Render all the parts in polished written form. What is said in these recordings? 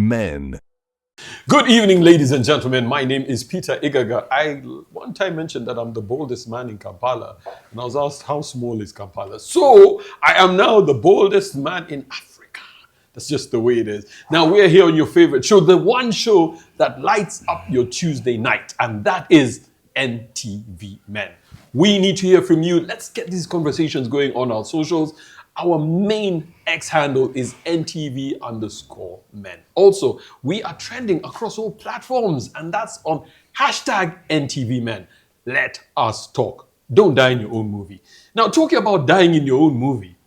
Men. Good evening, ladies and gentlemen. My name is Peter Igaga. I one time mentioned that I'm the boldest man in Kampala, and I was asked, how small is Kampala? So I am now the boldest man in Africa. That's just the way it is. Now we're here on your favorite show, the one show that lights up your Tuesday night, and that is NTV Men. We need to hear from you. Let's get these conversations going on our socials. Our main X handle is NTV_men. Also, we are trending across all platforms, and that's on hashtag NTV Men. Let us talk. Don't die in your own movie. Now, talking about dying in your own movie,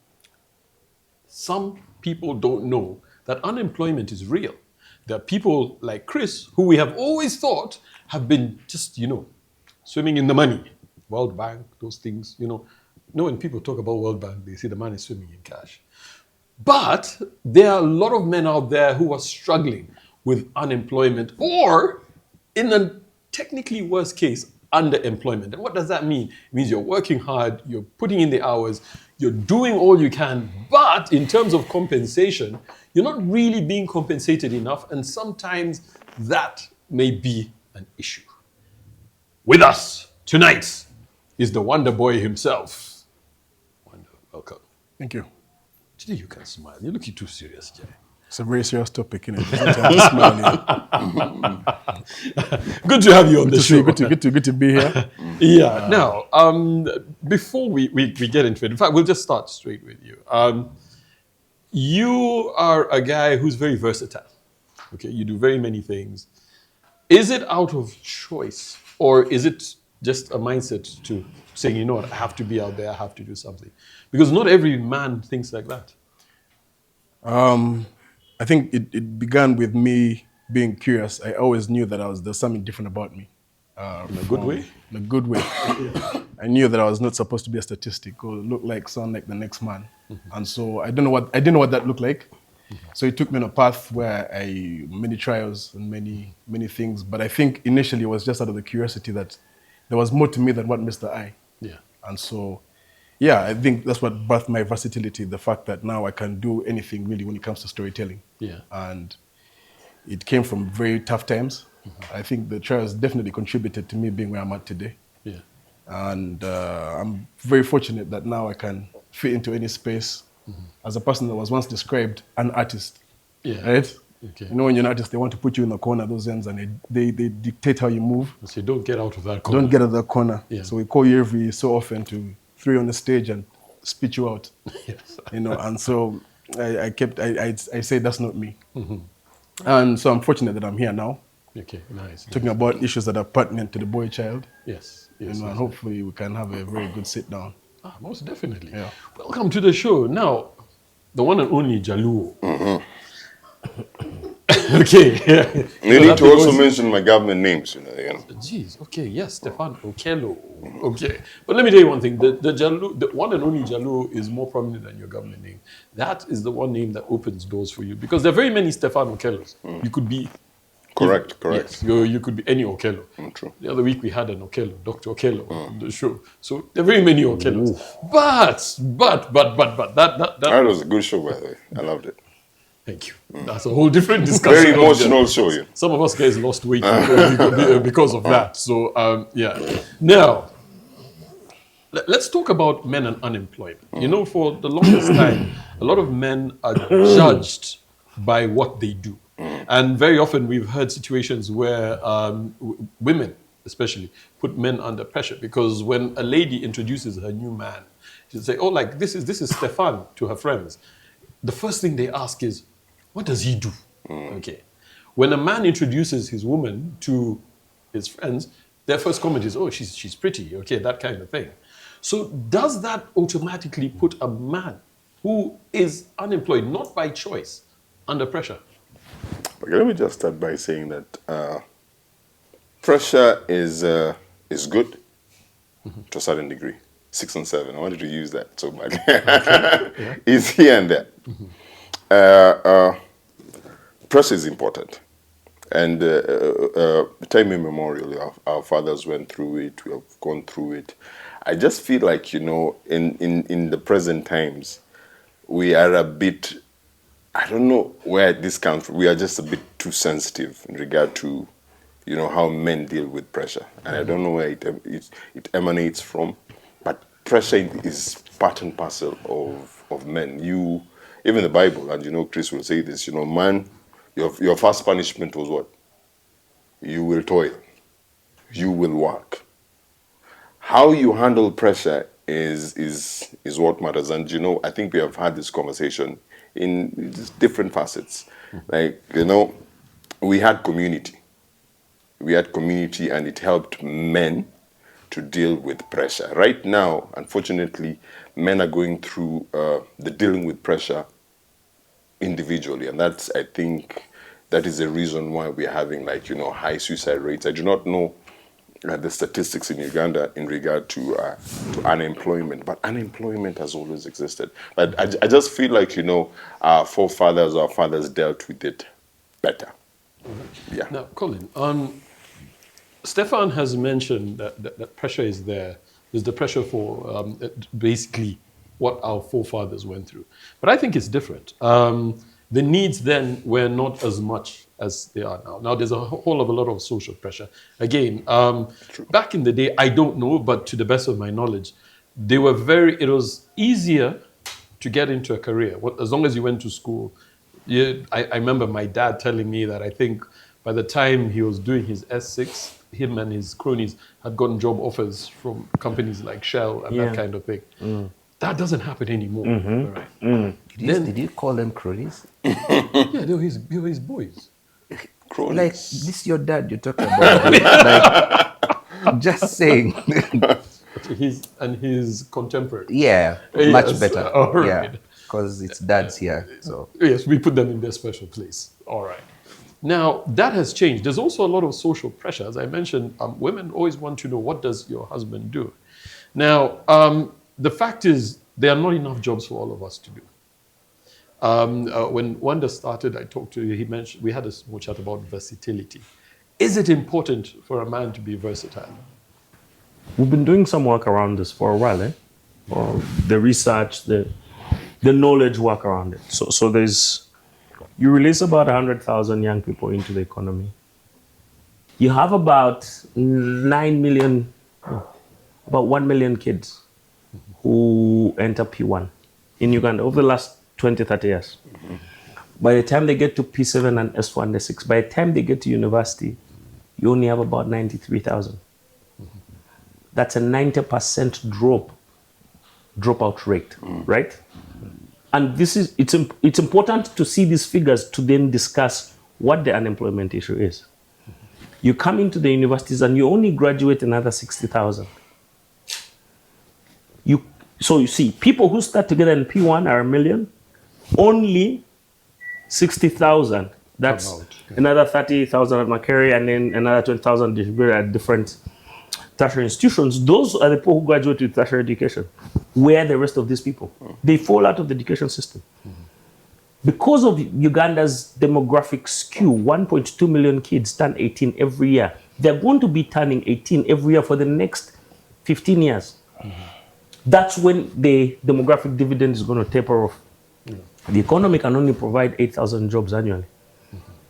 some people don't know that unemployment is real. There are people like Chris, who we have always thought have been just, swimming in the money. World Bank, those things, when people talk about World Bank, they say the man is swimming in cash. But there are a lot of men out there who are struggling with unemployment, or in a technically worse case, underemployment. And what does that mean? It means you're working hard, you're putting in the hours, you're doing all you can, but in terms of compensation, you're not really being compensated enough, and sometimes that may be an issue. With us tonight is the Wonder Boy himself. Wonder, welcome. Thank you. Today you can smile. You're looking too serious, Jay. It's a very serious topic, isn't it? I'm just smiling. Good to have you on the show. Good to be here. Yeah. Now, before we get into it, in fact, we'll just start straight with you. You are a guy who's very versatile. Okay, you do very many things. Is it out of choice, or is it just a mindset to saying, you know what, I have to be out there, I have to do something? Because not every man thinks like that. I think it began with me being curious. I always knew that there's something different about me. In a good way? In a good way. I knew that I was not supposed to be a statistic or sound like the next man. Mm-hmm. And so I didn't know what that looked like. Mm-hmm. So it took me on a path where many trials and many things. But I think initially it was just out of the curiosity that there was more to me than what met the eye. Yeah. And so, yeah, I think that's what birthed my versatility, the fact that now I can do anything really when it comes to storytelling. Yeah. And it came from very tough times. Mm-hmm. I think the trials definitely contributed to me being where I'm at today. Yeah. And I'm very fortunate that now I can fit into any space as a person that was once described an artist. Yeah. Right? Okay. When you're an artist, they want to put you in the corner, those ends, and they dictate how you move. So don't get out of that corner. Don't get out of that corner. Yeah. So we call you every so often to throw you on the stage and spit you out. Yes. And so I say that's not me. Mm-hmm. And so I'm fortunate that I'm here now. Okay, nice. Talking about issues that are pertinent to the boy child. Yes. And hopefully we can have a very good sit down. Most definitely. Yeah. Welcome to the show. Now, the one and only Jaluo. Mm-hmm. Okay. You need to also mention my government names, Jeez. Okay. Yes, Stefan Okello. Okay. But let me tell you one thing. The one and only Jaluo is more prominent than your government name. That is the one name that opens doors for you, because there are very many Stefan Okellos. You could be. Correct. Yes, you could be any Okello. True. The other week we had an Okello, Dr. Okello, on the show. So there are very many Okellos. But that was a good show, by the way. I loved it. Thank you. That's a whole different discussion. Very emotional show, yeah. Some of us guys lost weight because of that. So, yeah. Now, let's talk about men and unemployment. For the longest time, a lot of men are judged by what they do. And very often we've heard situations where women, especially, put men under pressure, because when a lady introduces her new man, she'll say, "Oh, like this is Stefan," to her friends. The first thing they ask is, "What does he do?" Okay. When a man introduces his woman to his friends, their first comment is, "Oh, she's pretty," okay, that kind of thing. So does that automatically put a man who is unemployed, not by choice, under pressure? Okay, let me just start by saying that pressure is good to a certain degree. 6 and 7. I wanted to use that so much. Okay. Yeah. It's here and there. Pressure is important. And time immemorial, our fathers went through it, we have gone through it. I just feel like, in the present times, we are a bit I don't know where this comes from. We are just a bit too sensitive in regard to, how men deal with pressure, and I don't know where it emanates from. But pressure is part and parcel of men. Even the Bible, and Chris will say this. Man, your first punishment was what? You will toil. You will work. How you handle pressure is what matters. And I think we have had this conversation in just different facets. Like, we had community. We had community, and it helped men to deal with pressure. Right now, unfortunately, men are going through the dealing with pressure individually, and that's, I think, that is the reason why we're having high suicide rates. I do not know the statistics in Uganda in regard to unemployment, but unemployment has always existed. But I just feel like our forefathers, our fathers dealt with it better. Yeah. Now, Colin, Stefan has mentioned that pressure is there. There's the pressure for basically what our forefathers went through. But I think it's different. The needs then were not as much as they are now. Now there's a whole of a lot of social pressure. Again, back in the day, I don't know, but to the best of my knowledge, it was easier to get into a career. As long as you went to school. I remember my dad telling me that I think by the time he was doing his S6, him and his cronies had gotten job offers from companies like Shell and that kind of thing. That doesn't happen anymore. Right? Did you call them cronies? Yeah, they were his boys. Cronies. Like, this your dad you're talking about. Like, just saying. His contemporary. Yeah, Yes, much better. all right. Yeah, because it's dads here. So Yes, we put them in their special place. All right. Now, that has changed. There's also a lot of social pressure. As I mentioned, women always want to know, what does your husband do? Now, the fact is, there are not enough jobs for all of us to do. When Wanda started, I talked to you, we had a small chat about versatility. Is it important for a man to be versatile? We've been doing some work around this for a while, or the research, the knowledge work around it. So you release about 100,000 young people into the economy. You have about 1 million kids who enter P1 in Uganda over the last 20, 30 years. By the time they get to P7 and S1, S6, by the time they get to university, you only have about 93,000. That's a 90% dropout rate, right? And it's important to see these figures to then discuss what the unemployment issue is. You come into the universities and you only graduate another 60,000. So you see, people who start together in P1 are 1 million, only 60,000. That's another 30,000 at Macquarie, and then another 20,000 distributed at different tertiary institutions. Those are the people who graduate with tertiary education. Where are the rest of these people? They fall out of the education system. Because of Uganda's demographic skew, 1.2 million kids turn 18 every year. They're going to be turning 18 every year for the next 15 years. That's when the demographic dividend is going to taper off. The economy can only provide 8,000 jobs annually.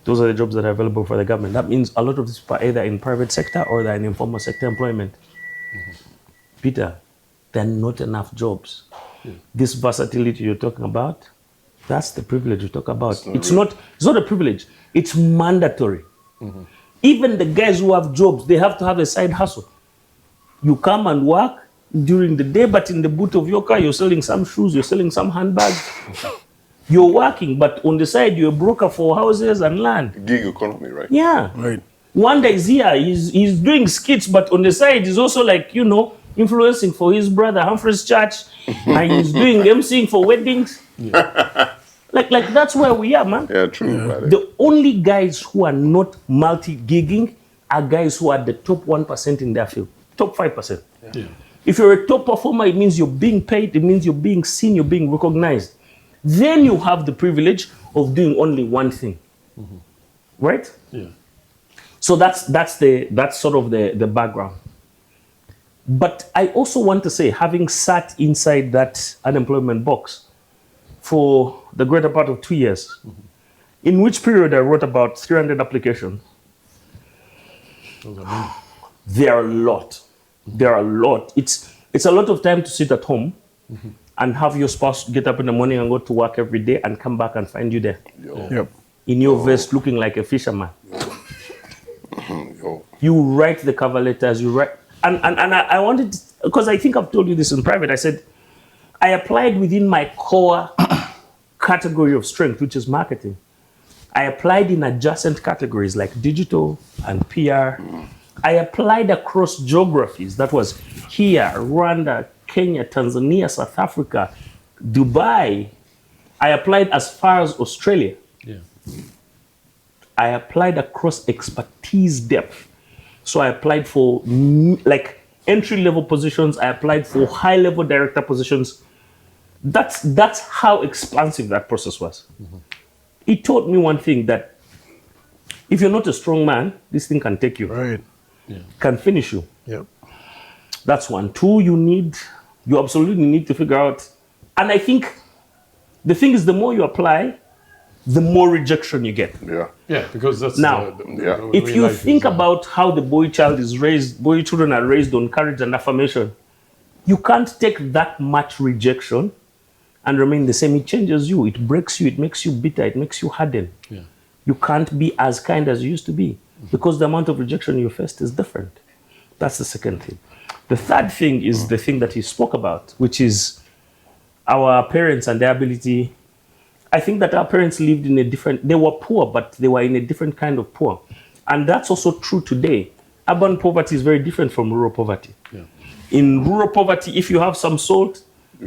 Those are the jobs that are available for the government. That means a lot of these people are either in private sector or they're in informal sector employment. Peter, there are not enough jobs. This versatility you're talking about, that's the privilege you talk about. It's not a privilege. It's mandatory. Even the guys who have jobs, they have to have a side hustle. You come and work during the day, but in the boot of your car, you're selling some shoes, you're selling some handbags. You're working, but on the side, you're a broker for houses and land. Gig economy, right? Yeah. Right. One day is here, he's doing skits, but on the side, he's also influencing for his brother Humphrey's church, and he's doing emceeing for weddings. Like that's where we are, man. Yeah, true. The only guys who are not multi-gigging are guys who are the top 1% in their field, top 5%. Yeah. If you're a top performer, it means you're being paid, it means you're being seen, you're being recognized. Then you have the privilege of doing only one thing, right? Yeah. So that's sort of the background. But I also want to say, having sat inside that unemployment box, for the greater part of 2 years, in which period I wrote about 300 applications. Those are many. There are a lot. There are a lot. It's a lot of time to sit at home and have your spouse get up in the morning and go to work every day and come back and find you there. Yep. In your vest looking like a fisherman. You write the cover letters, you write. And I wanted, because I think I've told you this in private, I said, I applied within my core category of strength, which is marketing. I applied in adjacent categories like digital and PR. I applied across geographies. That was here, Rwanda, Kenya, Tanzania, South Africa, Dubai. I applied as far as Australia. Yeah. I applied across expertise depth. So I applied for like entry-level positions. I applied for high-level director positions. That's how expansive that process was. It taught me one thing, that if you're not a strong man, this thing can take you. Right. Can finish you. Yep. That's one. Two, you absolutely need to figure out. And I think the thing is, the more you apply, the more rejection you get. Yeah. Yeah, because that's Now, the If real you life think is, about how the boy children are raised on courage and affirmation, you can't take that much rejection and remain the same. It changes you. It breaks you. It makes you bitter. It makes you harden. Yeah. You can't be as kind as you used to be because the amount of rejection you faced is different. That's the second thing. The third thing is the thing that he spoke about, which is our parents and their ability. I think that our parents lived in a different, they were poor, but they were in a different kind of poor. And that's also true today. Urban poverty is very different from rural poverty. Yeah. In rural poverty, if you have some salt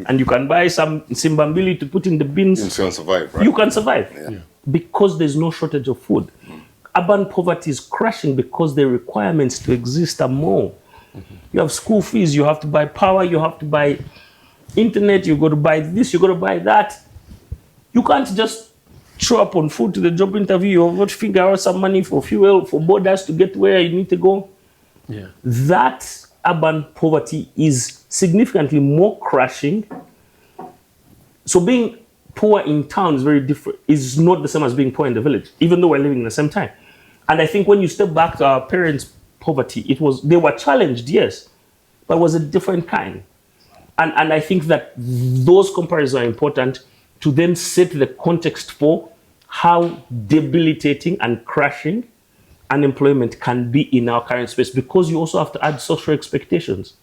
and you can buy some simbambili to put in the bins, You can survive, right? you can survive Yeah. because there's no shortage of food. Urban poverty is crashing because the requirements to exist are more. You have school fees, you have to buy power, you have to buy internet, you got to buy this, you got to buy that. You can't just show up on food to the job interview. You've got to figure out some money for fuel, for borders to get where you need to go. Yeah. That urban poverty is significantly more crushing. So being poor in town is very different. Is not the same as being poor in the village, even though we're living in the same time. And I think when you step back to our parents' poverty, they were challenged, yes, but it was a different kind. And I think that those comparisons are important to then set the context for how debilitating and crushing unemployment can be in our current space, because you also have to add social expectations.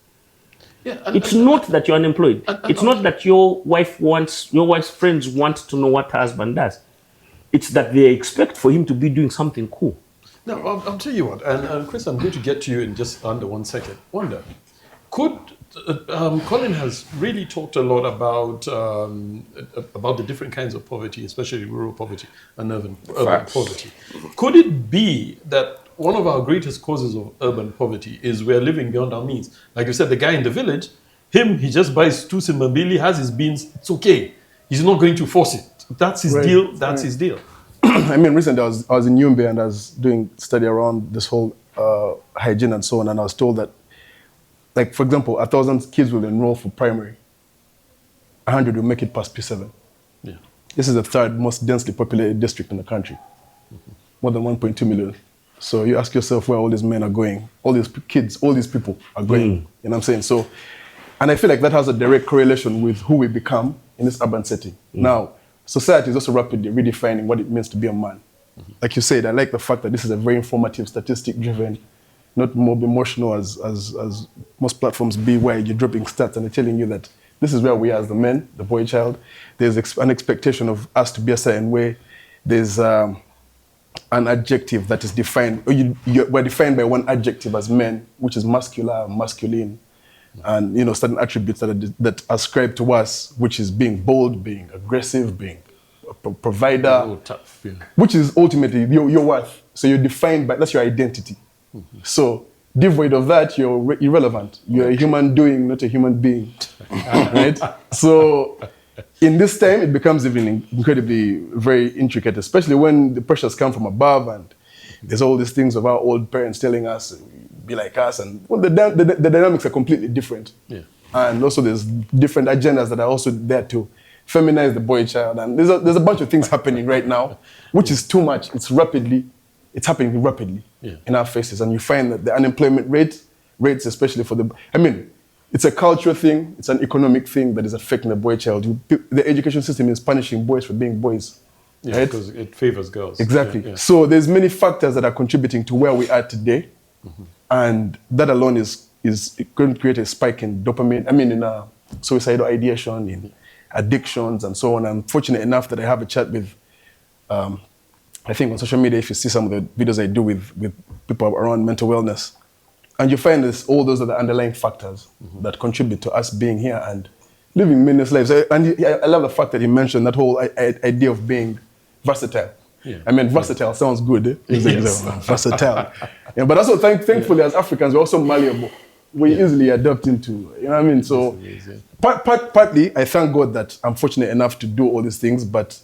Yeah, It's not that you're unemployed. It's not that your wife's friends want to know what her husband does. It's that they expect for him to be doing something cool. No, I'll tell you what, and Chris, I'm going to get to you in just under 1 second. Wonder, Colin has really talked a lot about the different kinds of poverty, especially rural poverty and urban poverty. Could it be that one of our greatest causes of urban poverty is we're living beyond our means? Like you said, the guy in the village, he just buys 2 simbambili, has his beans, it's okay. He's not going to force it. That's his deal, that's his deal. I mean, recently I was in Yumbe and I was doing study around this whole hygiene and so on, and I was told that, like, for example, 1,000 kids will enroll for primary. 100 will make it past P7. Yeah. This is the third most densely populated district in the country. More than 1.2 million. So you ask yourself where all these men are going, all these kids, all these people are going. You know what I'm saying? So, and I feel like that has a direct correlation with who we become in this urban setting. Now, society is also rapidly redefining what it means to be a man. Like you said, I like the fact that this is a very informative, statistic-driven, not more emotional as most platforms be, where you're dropping stats and they're telling you that this is where we are as the men, the boy child. There's an expectation of us to be a certain way. There's an adjective that is defined. We're defined by one adjective as men, which is muscular, masculine, and certain attributes that are ascribed to us, which is being bold, being aggressive, being a provider, Tough, yeah. which is ultimately your worth. So you're defined by, that's your identity. So devoid of that, you're irrelevant. You're a human doing, not a human being. Right? So in this time, it becomes even incredibly very intricate, especially when the pressures come from above and there's all these things of our old parents telling us, be like us, and the dynamics are completely different. Yeah. And also there's different agendas that are also there to feminize the boy child, and there's a bunch of things happening right now, which is too much. It's happening rapidly in our faces, and you find that the unemployment rates, especially for it's a cultural thing, it's an economic thing that is affecting the boy child. The education system is punishing boys for being boys. Yeah, right? because it favors girls. Exactly. Yeah, yeah. So there's many factors that are contributing to where we are today, and that alone is going to create a spike in dopamine. in suicidal ideation, in addictions, and so on. I'm fortunate enough that I have a chat with, I think on social media, if you see some of the videos I do with people around mental wellness, and you find all those are the underlying factors that contribute to us being here and living meaningless lives. I love the fact that you mentioned that whole idea of being versatile. Yeah. Versatile sounds good. Eh? Yes. Versatile. Yeah, but also, thankfully, as Africans, we're also malleable. We easily adapt into, So, partly, I thank God that I'm fortunate enough to do all these things, but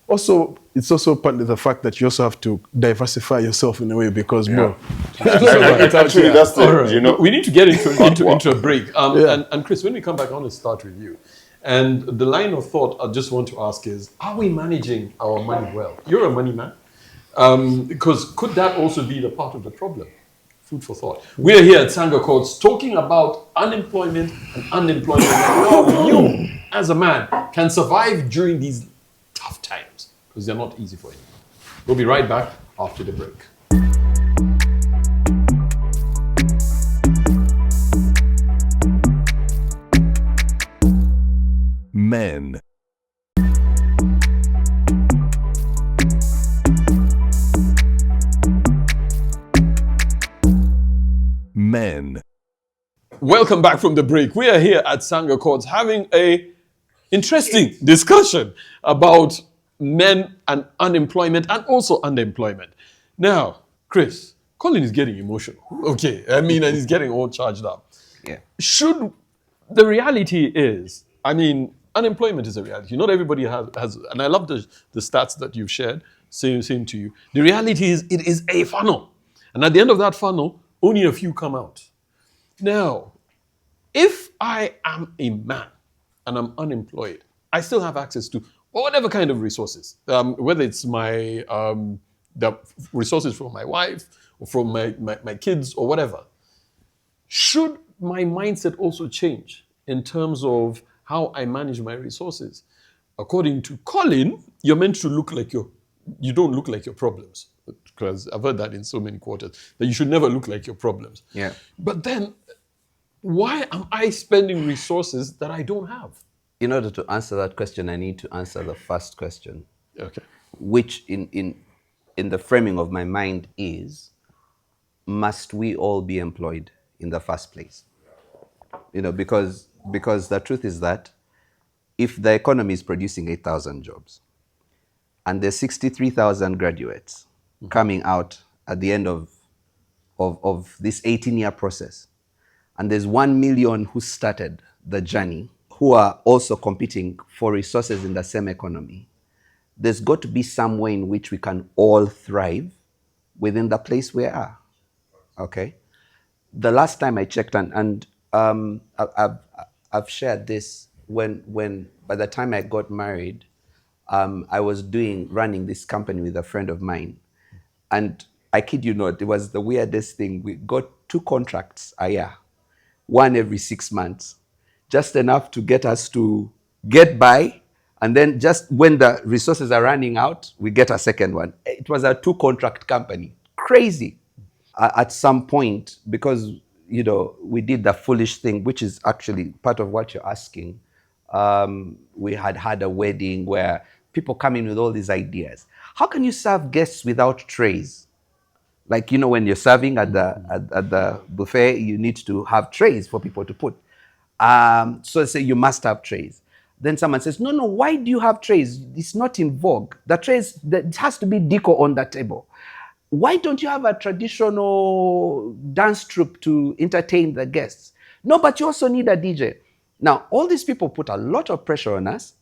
also, it's also partly the fact that you also have to diversify yourself in a way because, bro. Actually, that's the, Right. We need to get into a break. And Chris, when we come back, I want to start with you. And the line of thought I just want to ask is, are we managing our money well? You're a money man. Because could that also be the part of the problem? Food for thought. We're here at Sanga Courts talking about unemployment and unemployment and how you, as a man, can survive during these tough times, because they're not easy for anyone. We'll be right back after the break. Men. Men. Welcome back from the break. We are here at Sanga Courts having a interesting discussion about men and unemployment and also underemployment. Now, Chris, Colin is getting emotional. Okay, and he's getting all charged up. Yeah. The reality is, unemployment is a reality. Not everybody has, and I love the stats that you've shared, same to you. The reality is, it is a funnel. And at the end of that funnel, only a few come out. Now, if I am a man and I'm unemployed, I still have access to whatever kind of resources, whether it's the resources from my wife or from my kids or whatever. Should my mindset also change in terms of how I manage my resources? According to Colin, you're meant to you don't look like your problems. Because I've heard that in so many quarters, that you should never look like your problems. Yeah. But then, why am I spending resources that I don't have? In order to answer that question, I need to answer the first question. Okay. Which in the framing of my mind is, must we all be employed in the first place? Because the truth is that if the economy is producing 8,000 jobs and there's 63,000 graduates coming out at the end of this 18-year process, and there's 1 million who started the journey, who are also competing for resources in the same economy, there's got to be some way in which we can all thrive within the place we are. Okay? The last time I checked, and I've shared this, when by the time I got married, I was running this company with a friend of mine. And I kid you not, it was the weirdest thing. We got 2 contracts a year, one every 6 months, just enough to get us to get by. And then just when the resources are running out, we get a second one. It was a 2-contract company. Crazy. At some point, because, we did the foolish thing, which is actually part of what you're asking. We had a wedding where people come in with all these ideas. How can you serve guests without trays? Like, when you're serving at the buffet, you need to have trays for people to put. So they say you must have trays. Then someone says, no, why do you have trays? It's not in vogue. The trays, it has to be deco on the table. Why don't you have a traditional dance troupe to entertain the guests? No, but you also need a DJ. Now, all these people put a lot of pressure on us,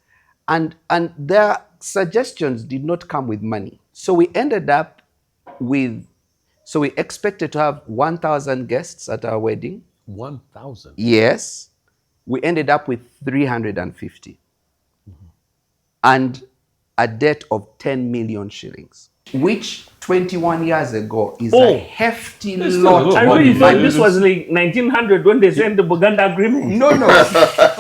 and their suggestions did not come with money. So we ended up we expected to have 1,000 guests at our wedding. 1,000? Yes. We ended up with 350. and a debt of 10 million shillings, which 21 years ago is Oh. a hefty It's still a lot lot. I of really thought money. this was like 1900 when they signed the Buganda Agreement. No,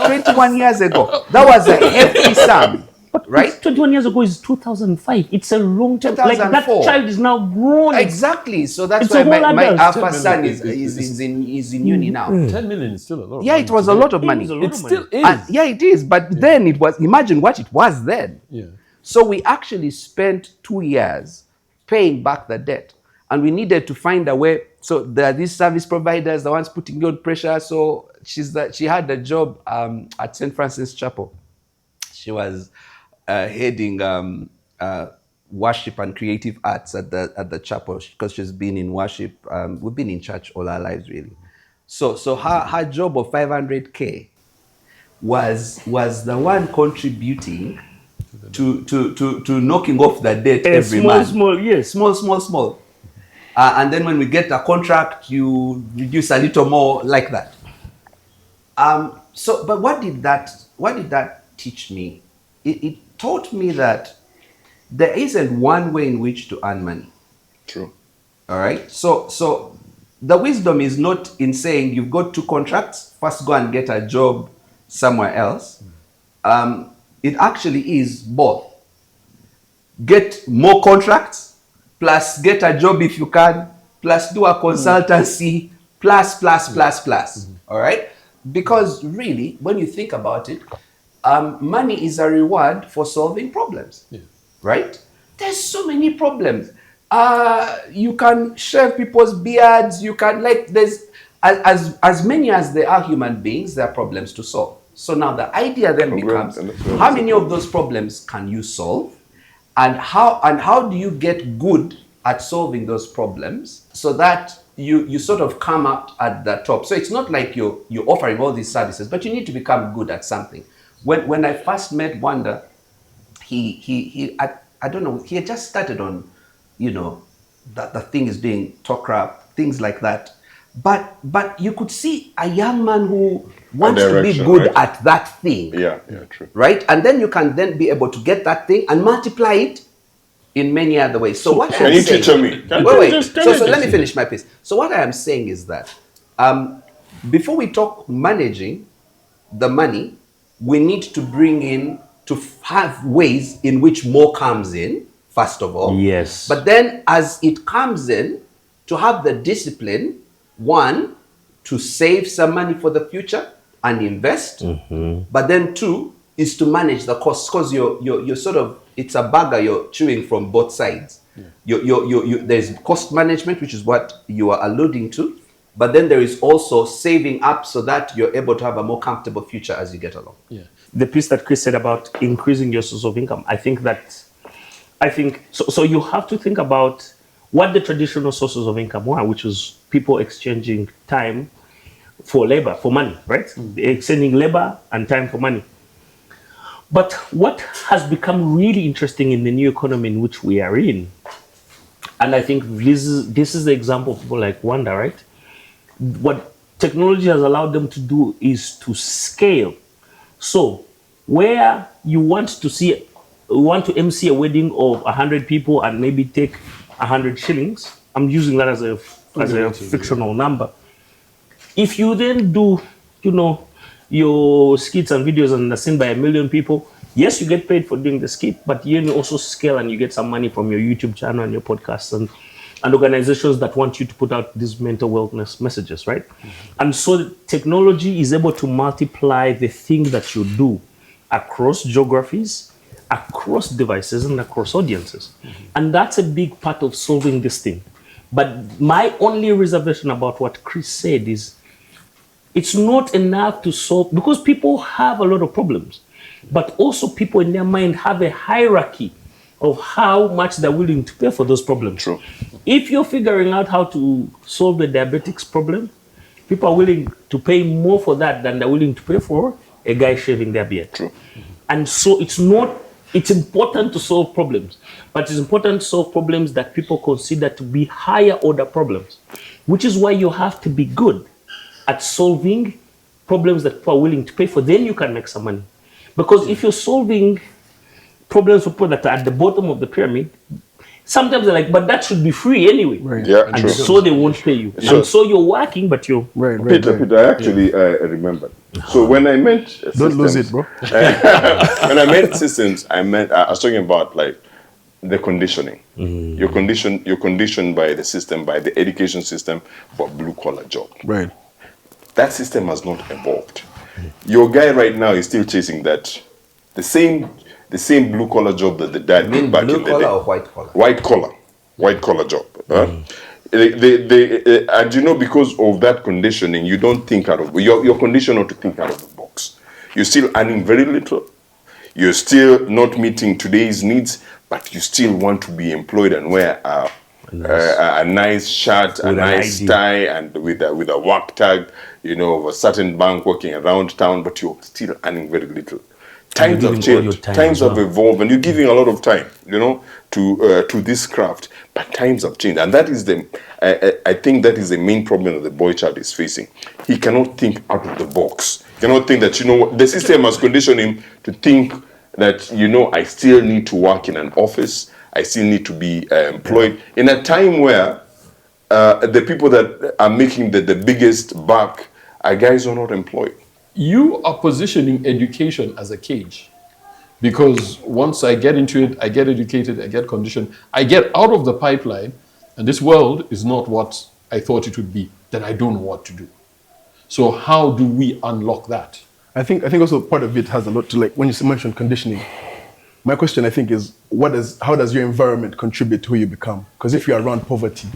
21 years ago. That was a hefty sum, right? 21 years ago is 2005. It's a long time. Like that 2004. child is now grown. Exactly. So that's It's why a whole my adult. alpha 10 son million is in uni now. 10 million is still a lot. Yeah, it was a lot of money. It is a lot It of money. still is. And yeah, it is. But then it was, imagine what it was then. Yeah. So we actually spent 2 years paying back the debt. And we needed to find a way. So there are these service providers, the ones putting you on pressure. So she had a job at St. Francis Chapel. She was heading worship and creative arts at the chapel because she's been in worship. We've been in church all our lives, really. So her job of 500K was the one contributing to knocking off the debt every month. Small. And then when we get a contract, you reduce a little more like that. But what did that teach me? It taught me that there isn't one way in which to earn money. True. All right. So the wisdom is not in saying you've got 2 contracts, first go and get a job somewhere else. It actually is both. Get more contracts, plus get a job if you can, plus do a consultancy, plus. All right? Because really, when you think about it, money is a reward for solving problems. Yeah. Right? There's so many problems. You can shave people's beards. You can, there's as many as there are human beings, there are problems to solve. So now the idea then becomes, how many of those problems can you solve? And how do you get good at solving those problems so that you sort of come up at the top? So it's not like you're offering all these services, but you need to become good at something. When I first met Wanda, I don't know, he had just started on, that the thing is doing talk rap, things like that. But you could see a young man who wants to be good at that thing. Yeah, true. Right? And then you can then be able to get that thing and multiply it in many other ways. So what can you teach me? Wait. So let me finish my piece. So what I am saying is that before we talk managing the money, we need to bring in, to have ways in which more comes in, first of all. Yes. But then as it comes in, to have the discipline, one, to save some money for the future and invest. But then 2 is to manage the costs, because you're sort of, it's a burger you're chewing from both sides. There's cost management, which is what you are alluding to. But then there is also saving up so that you're able to have a more comfortable future as you get along. Yeah. The piece that Chris said about increasing your source of income, I think so you have to think about what the traditional sources of income were, which was people exchanging time for labor, for money, right? Exchanging labor and time for money. But what has become really interesting in the new economy in which we are in, and I think this is the example of people like Wanda, right? What technology has allowed them to do is to scale. So where you want to MC a wedding of 100 people and maybe take 100 shillings, I'm using that as a fictional number. If you then do, your skits and videos and are seen by 1 million people, yes, you get paid for doing the skit, but you also scale and you get some money from your YouTube channel and your podcasts and organizations that want you to put out these mental wellness messages, right? And so technology is able to multiply the thing that you do across geographies, across devices, and across audiences. And that's a big part of solving this thing. But my only reservation about what Chris said is it's not enough to solve, because people have a lot of problems, but also people in their mind have a hierarchy of how much they're willing to pay for those problems. True. If you're figuring out how to solve the diabetics problem, people are willing to pay more for that than they're willing to pay for a guy shaving their beard. True. And so it's important to solve problems, but it's important to solve problems that people consider to be higher order problems, which is why you have to be good at solving problems that people are willing to pay for. Then you can make some money. Because if you're solving problems with people that are at the bottom of the pyramid. Sometimes they're like, but that should be free anyway. Right. Yeah, And true. so they won't pay you. So- And so you're working, but you're... Right, right, Peter, right. Peter, I actually remember. So when I meant Don't lose it, systems- bro. when I meant systems, I was talking about like the conditioning. You're conditioned by the system, by the education system for blue collar job. Right. That system has not evolved. Your guy right now is still chasing that the same blue collar job that the dad You mean did back blue in the collar day. or white collar? White collar job. And you know, because of that conditioning, you don't think out of you're conditioned not to think out of the box. You're still earning very little. You're still not meeting today's needs, but you still want to be employed and wear a nice shirt, a With an nice ID. tie, and with a work tag, you know, of a certain bank working around town, but you're still earning very little. Times you're have giving all your changed. time Times as have well. evolved, and you're giving a lot of time, you know, to this craft. But times have changed, and that is I think that is the main problem that the boy child is facing. He cannot think out of the box. He cannot think that, you know what, the system has conditioned him to think that, you know, I still need to work in an office. I still need to be employed in a time where the people that are making the biggest buck are guys who are not employed. You are positioning education as a cage. Because once I get into it, I get educated, I get conditioned, I get out of the pipeline, and this world is not what I thought it would be, then I don't know what to do. So how do we unlock that? I think also part of it has a lot to, like, when you mentioned conditioning. My question, I think, is how does your environment contribute to who you become? Because if you're around poverty,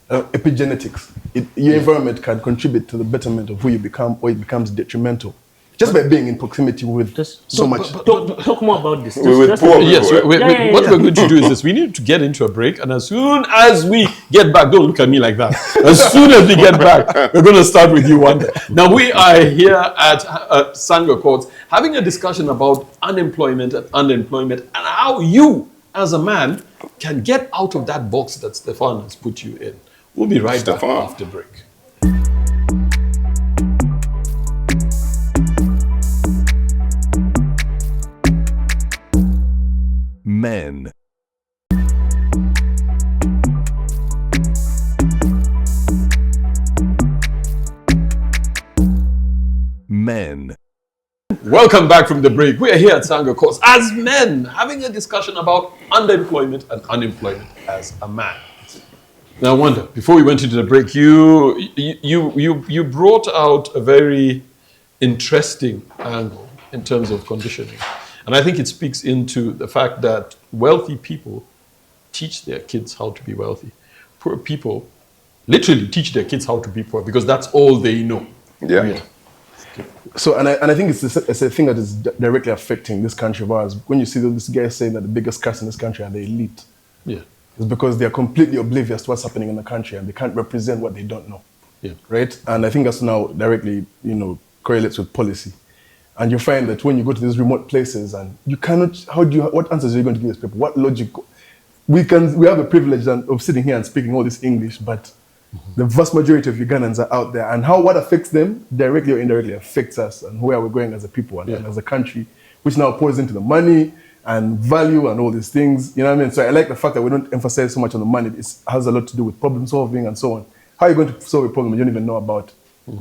epigenetics, your environment can contribute to the betterment of who you become, or it becomes detrimental. Just by being in proximity with so much. Talk more about this. With poor people, Yes, eh? what we're going to do is this. We need to get into a break, and as soon as we get back, don't look at me like that. As soon as we get back, we're going to start with you one day. Now, we are here at Sangha Courts having a discussion about unemployment and underemployment and how you, as a man, can get out of that box that Stefan has put you in. We'll be right back Stefan. after break. Men. Men. Welcome back from the break. We are here at Sangha Courts as men, having a discussion about underemployment and unemployment as a man. Now, Wanda, before we went into the break, you brought out a very interesting angle in terms of conditioning, and I think it speaks into the fact that wealthy people teach their kids how to be wealthy. Poor people literally teach their kids how to be poor because that's all they know. Yeah. So, and I think it's a thing that is directly affecting this country of ours. When you see this guy saying that the biggest caste in this country are the elite, Yeah. it's because they're completely oblivious to what's happening in the country and they can't represent what they don't know. Yeah. Right? And I think that's now directly, correlates with policy. And you find that when you go to these remote places and you cannot, what answers are you going to give these people? What logic? We have a privilege of sitting here and speaking all this English, but the vast majority of Ugandans are out there, and what affects them directly or indirectly affects us and where we're going as a people and as a country, which now pours into the money and value and all these things. You know what I mean? So I like the fact that we don't emphasize so much on the money. It has a lot to do with problem solving and so on. How are you going to solve a problem you don't even know about?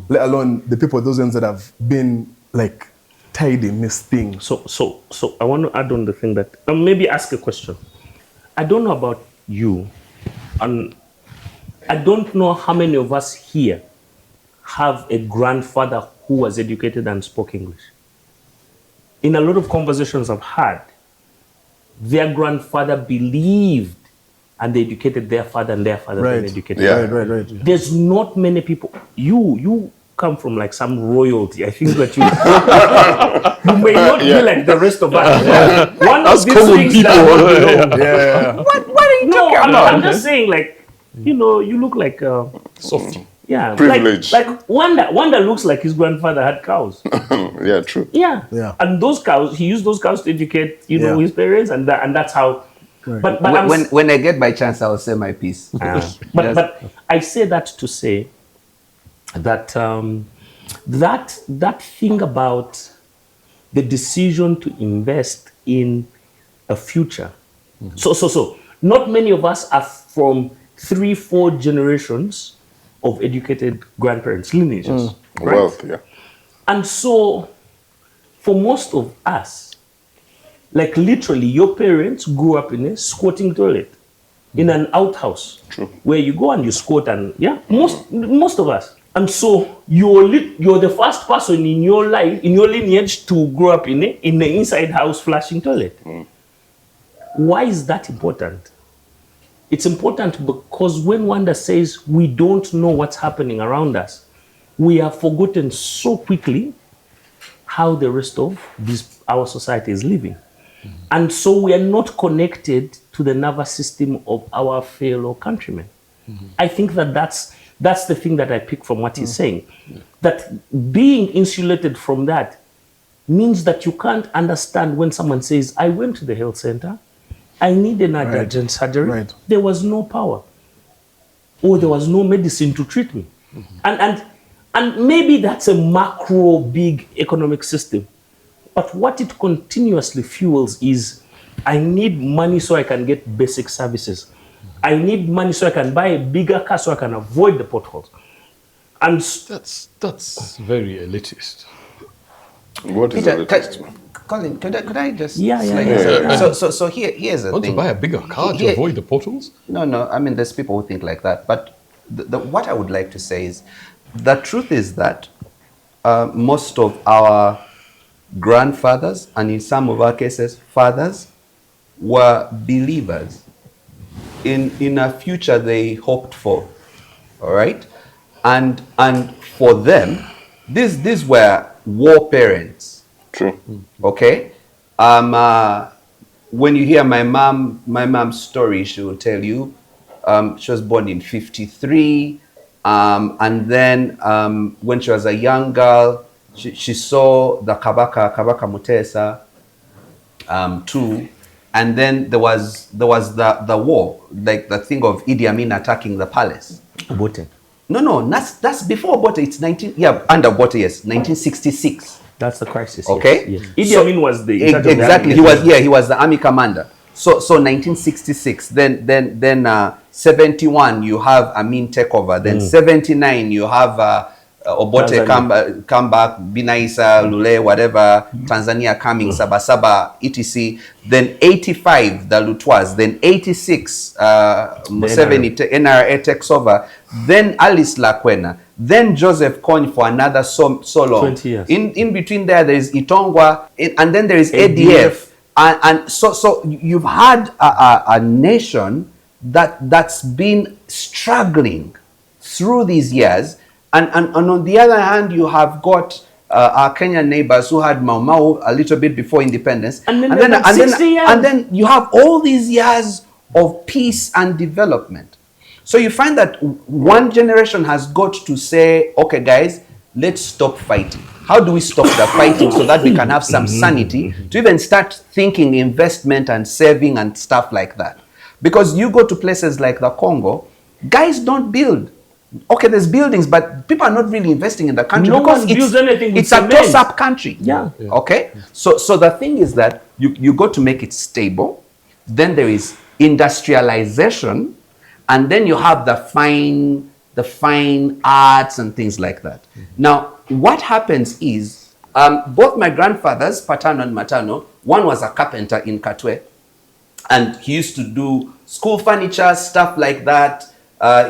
Let alone the people, those ones that have been like tied in this thing. So I want to add on the thing that maybe ask a question. I don't know about you, and I don't know how many of us here have a grandfather who was educated and spoke English. In a lot of conversations I've had, their grandfather believed and they educated their father and their father then educated Yeah. them. Right. There's not many people. You come from like some royalty. I think that you may not be like the rest of us. One That's of these common things people. that Yeah. what are you talking about? I'm just saying, like, you look like Soft. yeah, Privilege. Like Wanda looks like his grandfather had cows. Yeah, true. Yeah. And those cows, he used those cows to educate, his parents, and that's how. Right. But When I get by chance, I'll say my piece. but I say that to say that that thing about the decision to invest in a future. So not many of us are from 3-4 generations of educated grandparents, lineages, right? Wealth, yeah. And so, for most of us, like literally, your parents grew up in a squatting toilet, in an outhouse, where you go and you squat, and most of us. And so you're the first person in your life, in your lineage, to grow up in the inside house flushing toilet. Why is that important? It's important because when Wanda says we don't know what's happening around us, we have forgotten so quickly how the rest of our society is living. And so we are not connected to the nervous system of our fellow countrymen. I think that's the thing that I pick from what he's saying. That being insulated from that means that you can't understand when someone says, I went to the health center, I need an urgent surgery. Right. There was no power, or there was no medicine to treat me. And maybe that's a macro big economic system. But what it continuously fuels is, I need money so I can get basic services. I need money so I can buy a bigger car so I can avoid the potholes. And That's very elitist. What is Peter, elitist? Colin, could I just Yeah. So here's the Want thing. to buy a bigger car to Here- avoid the potholes? No. I mean, there's people who think like that. But what I would like to say is, the truth is that most of our grandfathers, and in some of our cases, fathers, were believers in a future they hoped for. All right, and for them, these were war parents. True. Okay, when you hear my mom's story, she will tell you she was born in '53, and then when she was a young girl, she saw the Kabaka Mutesa too, and then there was the war, like the thing of Idi Amin attacking the palace. Obote. No, that's before Obote. It's under Obote, yes, 1966. That's the crisis. Okay. Yes. Idi Amin was the in charge of the exactly. army. He was the army commander. So 1966. Then 71 you have Amin take over. Then 79 you have Obote come back, Binaisa, Lule, whatever, Tanzania coming, Sabasaba, etc. Then 85 the Lutwas. Then 86 Museveni NRA takes over. Then Alice Lakwena. Then Joseph Kony for another so long. 20 years. In between there is Itongwa, and then there is ADF. And so you've had a nation that's been struggling through these years. And on the other hand, you have got our Kenyan neighbors who had Mau Mau a little bit before independence. And then you have all these years of peace and development. So you find that one generation has got to say, okay, guys, let's stop fighting. How do we stop the fighting so that we can have some sanity to even start thinking investment and saving and stuff like that? Because you go to places like the Congo, guys don't build. Okay, there's buildings, but people are not really investing in the country because it's a toss-up country. Yeah. Okay? So the thing is that you got to make it stable. Then there is industrialization, and then you have the fine arts and things like that. Now, what happens is, both my grandfathers, Patano and Matano, one was a carpenter in Katwe, and he used to do school furniture, stuff like that.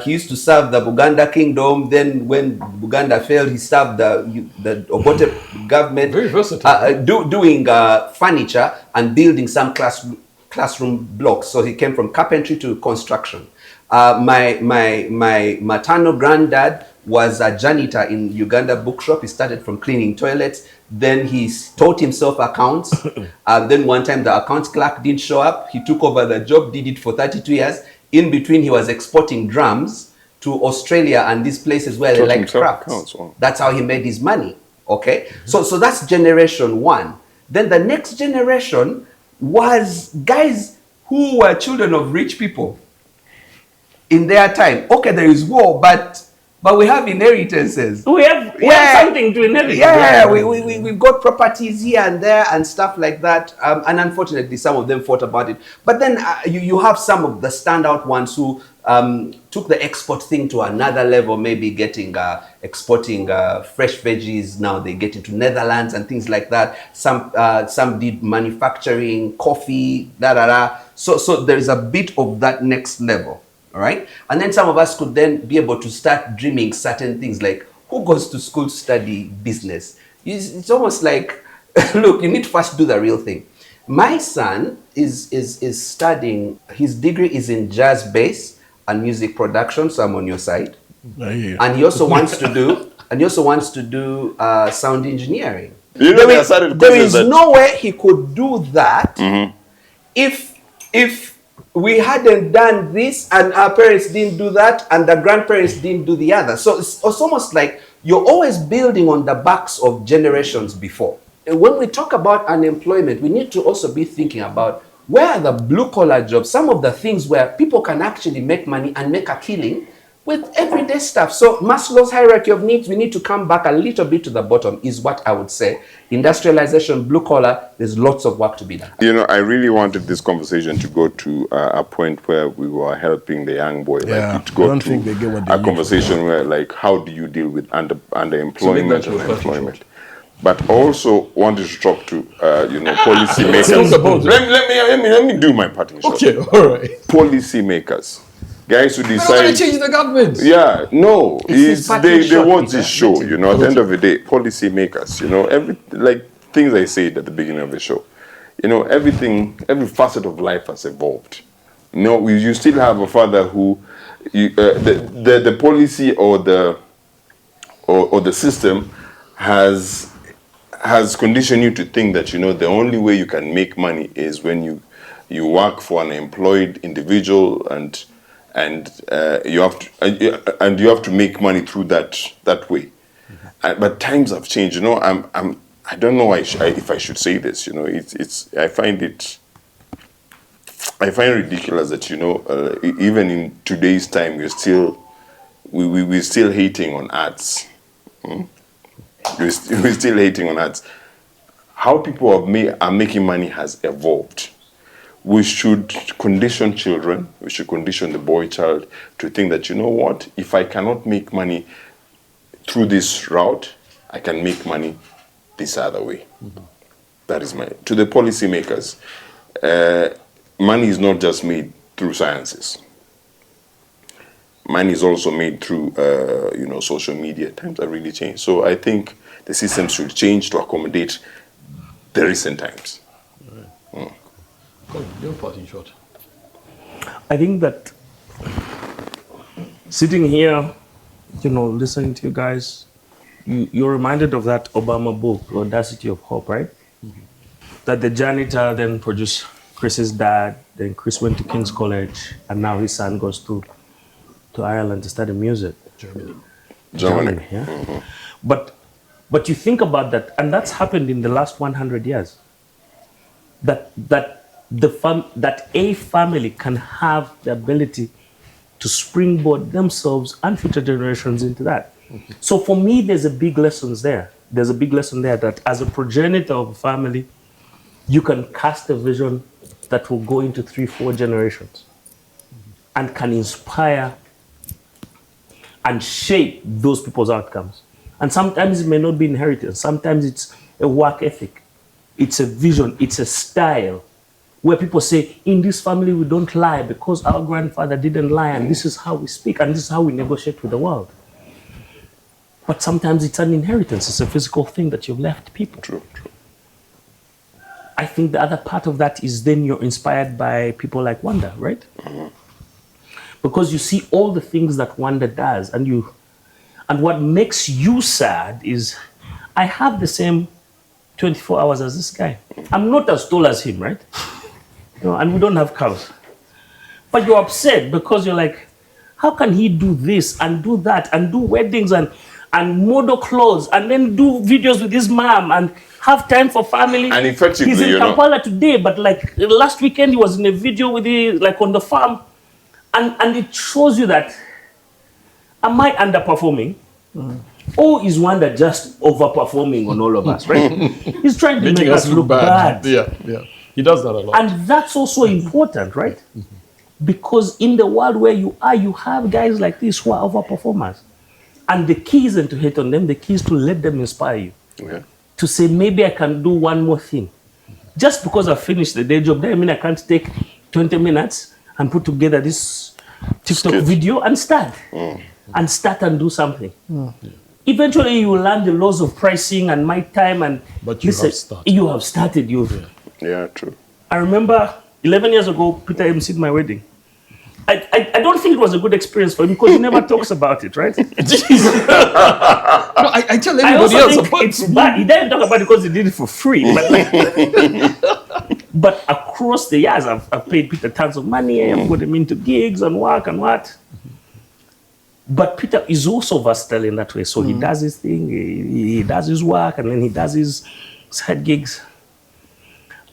He used to serve the Buganda kingdom. Then when Buganda failed, he served the Obote government. Very versatile. Doing furniture and building some classroom blocks. So he came from carpentry to construction. My maternal granddad was a janitor in Uganda bookshop. He started from cleaning toilets. Then he taught himself accounts. Then one time the accounts clerk didn't show up. He took over the job, did it for 32 years. In between, he was exporting drums to Australia and these places where they like crafts. Wow. That's how he made his money. Okay? So that's generation one. Then the next generation was guys who were children of rich people in their time. Okay, there is war, but But we have inheritances. We have something to inherit. Yeah, we've got properties here and there and stuff like that. And unfortunately, some of them fought about it. But then you have some of the standout ones who took the export thing to another level, maybe exporting fresh veggies. Now they get into Netherlands and things like that. Some did manufacturing, coffee, So there is a bit of that next level. All right. And then some of us could then be able to start dreaming certain things like who goes to school to study business? It's almost like, look, you need to first do the real thing. My son is studying, his degree is in jazz bass and music production, so I'm on your side. And he also wants to do sound engineering. There is no way he could do that if we hadn't done this and our parents didn't do that and the grandparents didn't do the other. So it's almost like you're always building on the backs of generations before. And when we talk about unemployment, we need to also be thinking about where are the blue collar jobs, some of the things where people can actually make money and make a killing with everyday stuff. So Maslow's hierarchy of needs, we need to come back a little bit to the bottom is what I would say. Industrialization, blue collar, there's lots of work to be done. I really wanted this conversation to go to a point where we were helping the young boy. Yeah, to go I don't to think they get what they a need conversation where, like, how do you deal with underemployment and employment? But also wanted to talk to, policy makers. Let me do my parting shot. Okay, all right. Policy makers. Guys who We're not decide. going to change the government. Yeah, no, they want this show, Meeting. at the end of the day, policy makers, things I said at the beginning of the show, everything, every facet of life has evolved. You still have a father who, the policy or the system has conditioned you to think that, the only way you can make money is when you work for an employed individual and you have to make money through that way. But times have changed. I don't know if I should say this. I find it ridiculous that even in today's time we're still hating on ads. We're still hating on ads. How people are making money has evolved. We should condition children, we should condition the boy child to think that, what, if I cannot make money through this route, I can make money this other way. That is to the policymakers, money is not just made through sciences. Money is also made through, social media. Times have really changed. So I think the system should change to accommodate the recent times. Your parting shot. I think that sitting here, listening to you guys, you're reminded of that Obama book, Audacity of Hope, right? That the janitor then produced Chris's dad, then Chris went to King's College, and now his son goes to Ireland to study music. Germany, yeah. But you think about that, and that's happened in the last 100 years. That a family can have the ability to springboard themselves and future generations into that. So for me, there's a big lesson there. There's a big lesson there that as a progenitor of a family, you can cast a vision that will go into 3-4 generations and can inspire and shape those people's outcomes. And sometimes it may not be inheritance. Sometimes it's a work ethic. It's a vision. It's a style. Where people say, in this family, we don't lie because our grandfather didn't lie, and this is how we speak, and this is how we negotiate with the world. But sometimes it's an inheritance. It's a physical thing that you've left people. True. I think the other part of that is then you're inspired by people like Wanda, right? Because you see all the things that Wanda does, and what makes you sad is, I have the same 24 hours as this guy. I'm not as tall as him, right? And we don't have cows. But you're upset because you're like, how can he do this and do that and do weddings and model clothes and then do videos with his mom and have time for family? And effectively, he's in Kampala today, but like last weekend he was in a video with on the farm. And it shows you that Am I underperforming? Or is one that just overperforming on all of us, right? He's trying to make us look bad. Yeah, yeah. He does that a lot. And that's also important, right? Because in the world where you are, you have guys like this who are overperformers. And the key isn't to hate on them, the key is to let them inspire you. Okay. To say, maybe I can do one more thing. Just because I finished the day job, doesn't mean I can't take 20 minutes and put together this TikTok video and start. And start and do something. Eventually you will learn the laws of pricing and my time and But you have started. You have started. Yeah, true. I remember 11 years ago, Peter emceed my wedding. I don't think it was a good experience for him because he never talks about it, right? No, I tell I everybody also else think it's bad. He didn't talk about it because he did it for free. But across the years, I've paid Peter tons of money. I've got him into gigs and work and what. But Peter is also versatile in that way. So he does his thing, he does his work, and then he does his side gigs.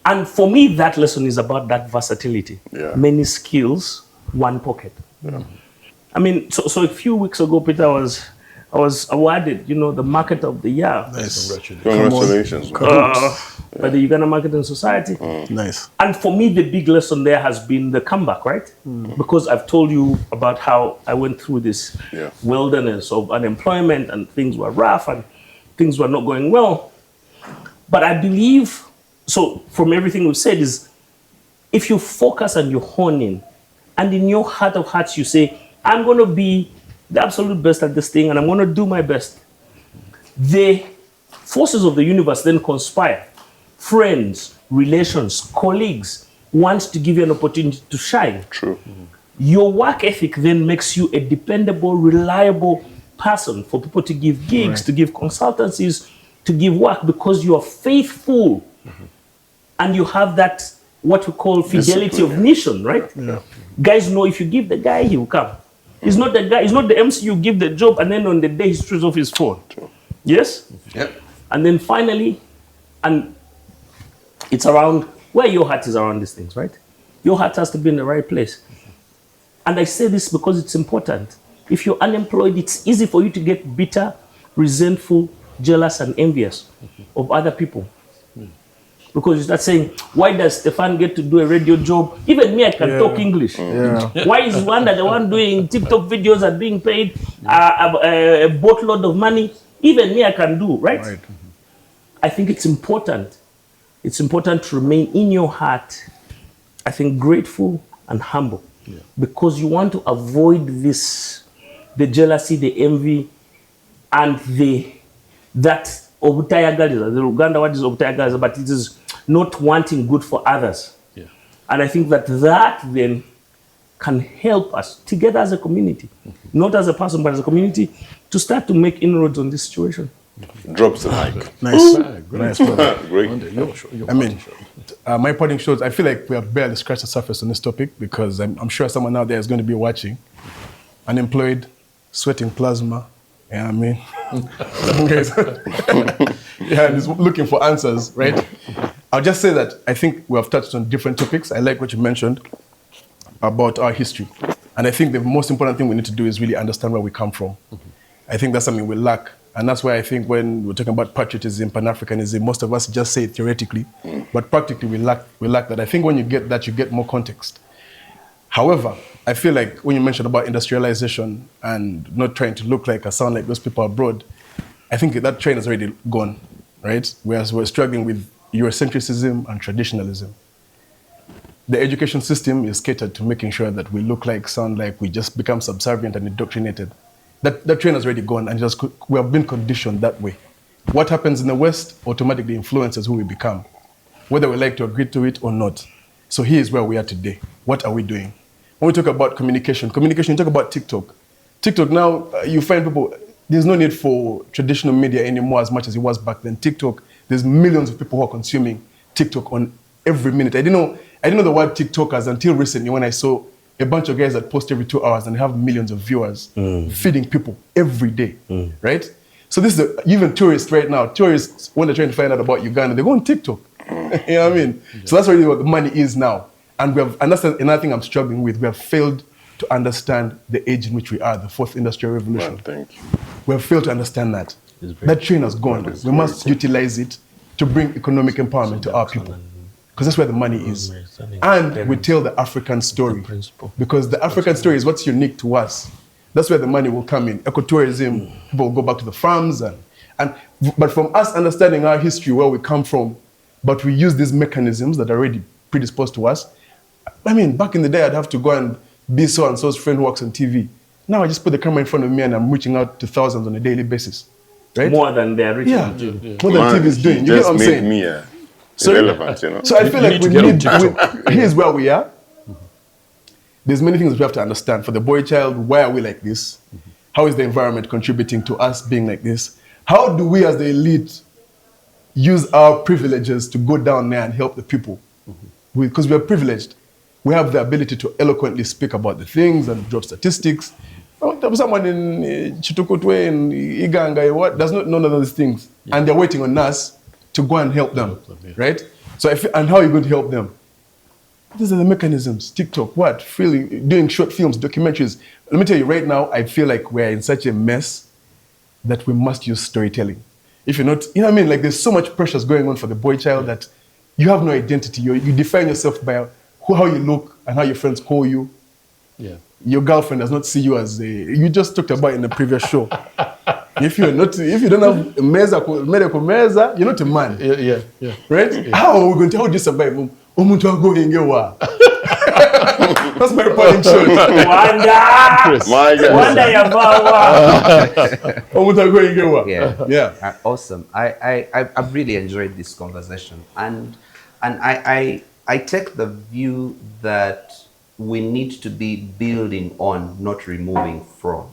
And for me, that lesson is about that versatility. Yeah. Many skills, one pocket. I mean, so a few weeks ago, Peter, I was awarded, the Market of the Year Congratulations. by the Uganda Marketing Society. Nice. And for me, the big lesson there has been the comeback, right? Because I've told you about how I went through this wilderness of unemployment and things were rough and things were not going well. But I believe, so from everything we've said, is if you focus and you hone in, and in your heart of hearts you say, I'm going to be the absolute best at this thing and I'm going to do my best, the forces of the universe then conspire. Friends, relations, colleagues want to give you an opportunity to shine. True. Your work ethic then makes you a dependable, reliable person for people to give gigs, to give consultancies, to give work because you are faithful and you have that, what we call fidelity of mission, right? Yeah. Guys know if you give the guy, he will come. He's not the guy, he's not the MC you give the job and then on the day he switches off his phone. Yes? Yep. And then finally, and it's around where your heart is around these things, right? Your heart has to be in the right place. And I say this because it's important. If you're unemployed, it's easy for you to get bitter, resentful, jealous, and envious of other people. Because you start saying, why does Stefan get to do a radio job? Even me, I can talk English. Why is Wanda the one doing TikTok videos and being paid a boatload of money? Even me, I can do, right? I think it's important. It's important to remain in your heart, I think, grateful and humble. Because you want to avoid this, the jealousy, the envy, and that obutayagaliza. The Uganda word is obutayagaliza, but it is not wanting good for others. And I think that then can help us together as a community, not as a person, but as a community, to start to make inroads on this situation. Drops the mic. Nice. Nice, brother. Great. I mean, my parting shows, I feel like we have barely scratched the surface on this topic because I'm sure someone out there is going to be watching, unemployed, sweating plasma, yeah, I mean, and is looking for answers, right? I'll just say that I think we have touched on different topics. I like what you mentioned about our history. And I think the most important thing we need to do is really understand where we come from. I think that's something we lack. And that's why I think when we're talking about patriotism, Pan-Africanism, most of us just say it theoretically, but practically we lack that. I think when you get that, you get more context. However, I feel like when you mentioned about industrialization and not trying to look like or sound like those people abroad, I think that train has already gone, right? Whereas we're struggling with Eurocentrism and traditionalism. The education system is catered to making sure that we look like, sound like, we just become subservient and indoctrinated. That train has already gone and we have been conditioned that way. What happens in the West automatically influences who we become, whether we like to agree to it or not. So here's where we are today. What are we doing? When we talk about communication, you talk about TikTok. TikTok now, you find people, there's no need for traditional media anymore as much as it was back then. TikTok, there's millions of people who are consuming TikTok on every minute. I didn't know the word TikTokers until recently when I saw a bunch of guys that post every 2 hours and have millions of viewers feeding people every day, right? So this is even tourists right now. Tourists, when they're trying to find out about Uganda, they go on TikTok. You know what I mean? So that's really what the money is now. And that's another thing I'm struggling with. We have failed to to understand the age in which we are, the fourth industrial revolution. Man, thank you. We have failed to understand that. That train has gone. We must utilize it to bring economic empowerment to our people. Because that's where the money is. And we tell the African story. Because the African story is what's unique to us. That's where the money will come in. Ecotourism, people will go back to the farms. But from us understanding our history, where we come from, but we use these mechanisms that are already predisposed to us. I mean, back in the day, I'd have to go and be so-and-so's friend who works on TV. Now I just put the camera in front of me and I'm reaching out to thousands on a daily basis. Right? More than they're reaching. Yeah, more than TV is doing. You get what I'm saying? Me irrelevant, you know. So I feel like here's where we are. There's many things we have to understand. For the boy child, why are we like this? How is the environment contributing to us being like this? How do we as the elite use our privileges to go down there and help the people? Because we are privileged. We have the ability to eloquently speak about the things and drop statistics. There was someone in Chitukutwe, in Iganga, does not know none of those things. Yeah. And they're waiting on us to go and help them, right? So, and how are you going to help them? These are the mechanisms. TikTok, what? Doing short films, documentaries. Let me tell you, right now, I feel like we're in such a mess that we must use storytelling. If you're not, you know what I mean? Like there's so much pressures going on for the boy child that you have no identity. You define yourself by how you look and how your friends call you. Yeah. Your girlfriend does not see you as you just talked about in the previous show. If you don't have medical meza, you're not a man. Yeah. Right? Yeah. How are we going to how do you survive? That's my reporting shot. Yeah. Awesome. I really enjoyed this conversation, and I take the view that we need to be building on, not removing from.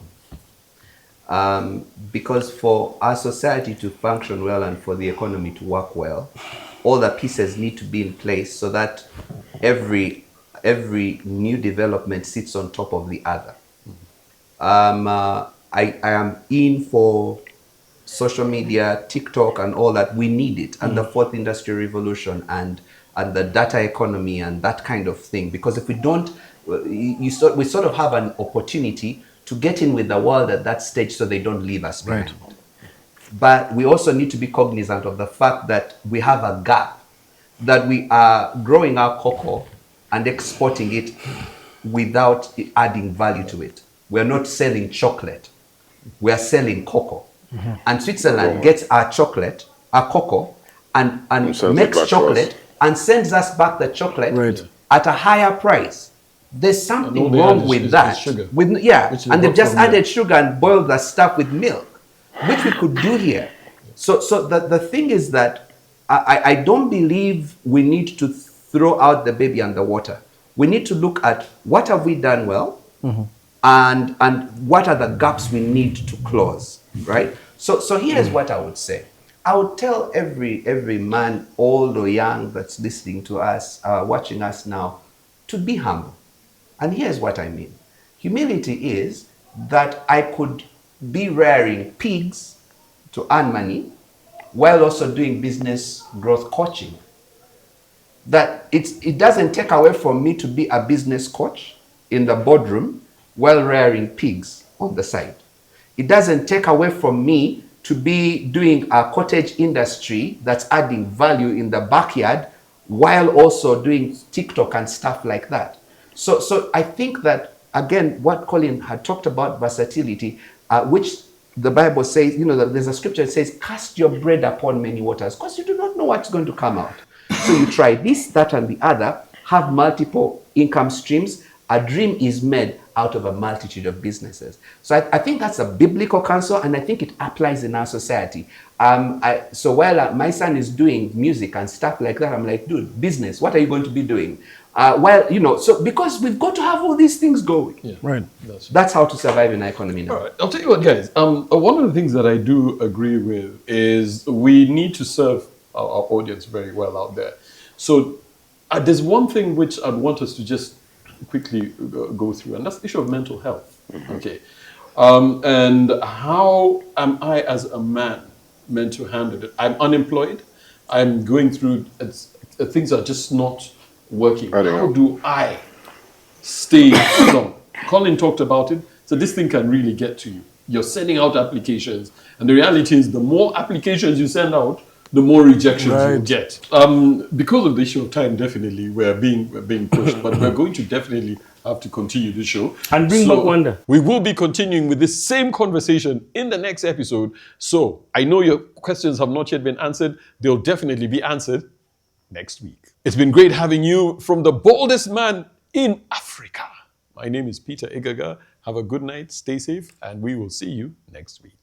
Because for our society to function well and for the economy to work well, all the pieces need to be in place so that every new development sits on top of the other. I am in for social media, TikTok, and all that. We need it, and the fourth industrial revolution, and the data economy, and that kind of thing. Because if we don't, we sort of have an opportunity to get in with the world at that stage, so they don't leave us behind. Right. But we also need to be cognizant of the fact that we have a gap, that we are growing our cocoa and exporting it without adding value to it. We are not selling chocolate. We are selling cocoa. And Switzerland gets our chocolate, our cocoa, and makes chocolate and sends us back the chocolate at a higher price. There's something wrong with that. Sugar. And they've just added sugar and boiled the stuff with milk, which we could do here. So the thing is that I don't believe we need to throw out the baby on the water. We need to look at what have we done well, and what are the gaps we need to close, right? So here's what I would say. I would tell every man, old or young, that's listening to us, watching us now, to be humble. And here's what I mean. Humility is that I could be rearing pigs to earn money while also doing business growth coaching. That it doesn't take away from me to be a business coach in the boardroom while rearing pigs on the side. It doesn't take away from me to be doing a cottage industry that's adding value in the backyard while also doing TikTok and stuff like that. So I think that, again, what Colin had talked about, versatility, which the Bible says, there's a scripture that says, cast your bread upon many waters, because you do not know what's going to come out. So you try this, that, and the other, have multiple income streams. A dream is made out of a multitude of businesses. So I think that's a biblical counsel, and I think it applies in our society. So while my son is doing music and stuff like that, I'm like, dude, business, what are you going to be doing? So because we've got to have all these things going. Yeah. Right. That's how to survive in our economy now. All right. I'll tell you what, guys. One of the things that I do agree with is we need to serve our audience very well out there. So there's one thing which I'd want us to just quickly go through, and that's the issue of mental health. Okay. And how am I as a man meant to handle it? I'm unemployed. I'm going through, things are just not working. How do I stay strong? Colin talked about it. So this thing can really get to you. You're sending out applications, and the reality is the more applications you send out, the more rejections you get. Because of the issue of time, definitely we're being pushed, but we're going to definitely have to continue the show. And bring back Wanda. We will be continuing with this same conversation in the next episode. So I know your questions have not yet been answered. They'll definitely be answered next week. It's been great having you from the boldest man in Africa. My name is Peter Igaga. Have a good night, stay safe, and we will see you next week.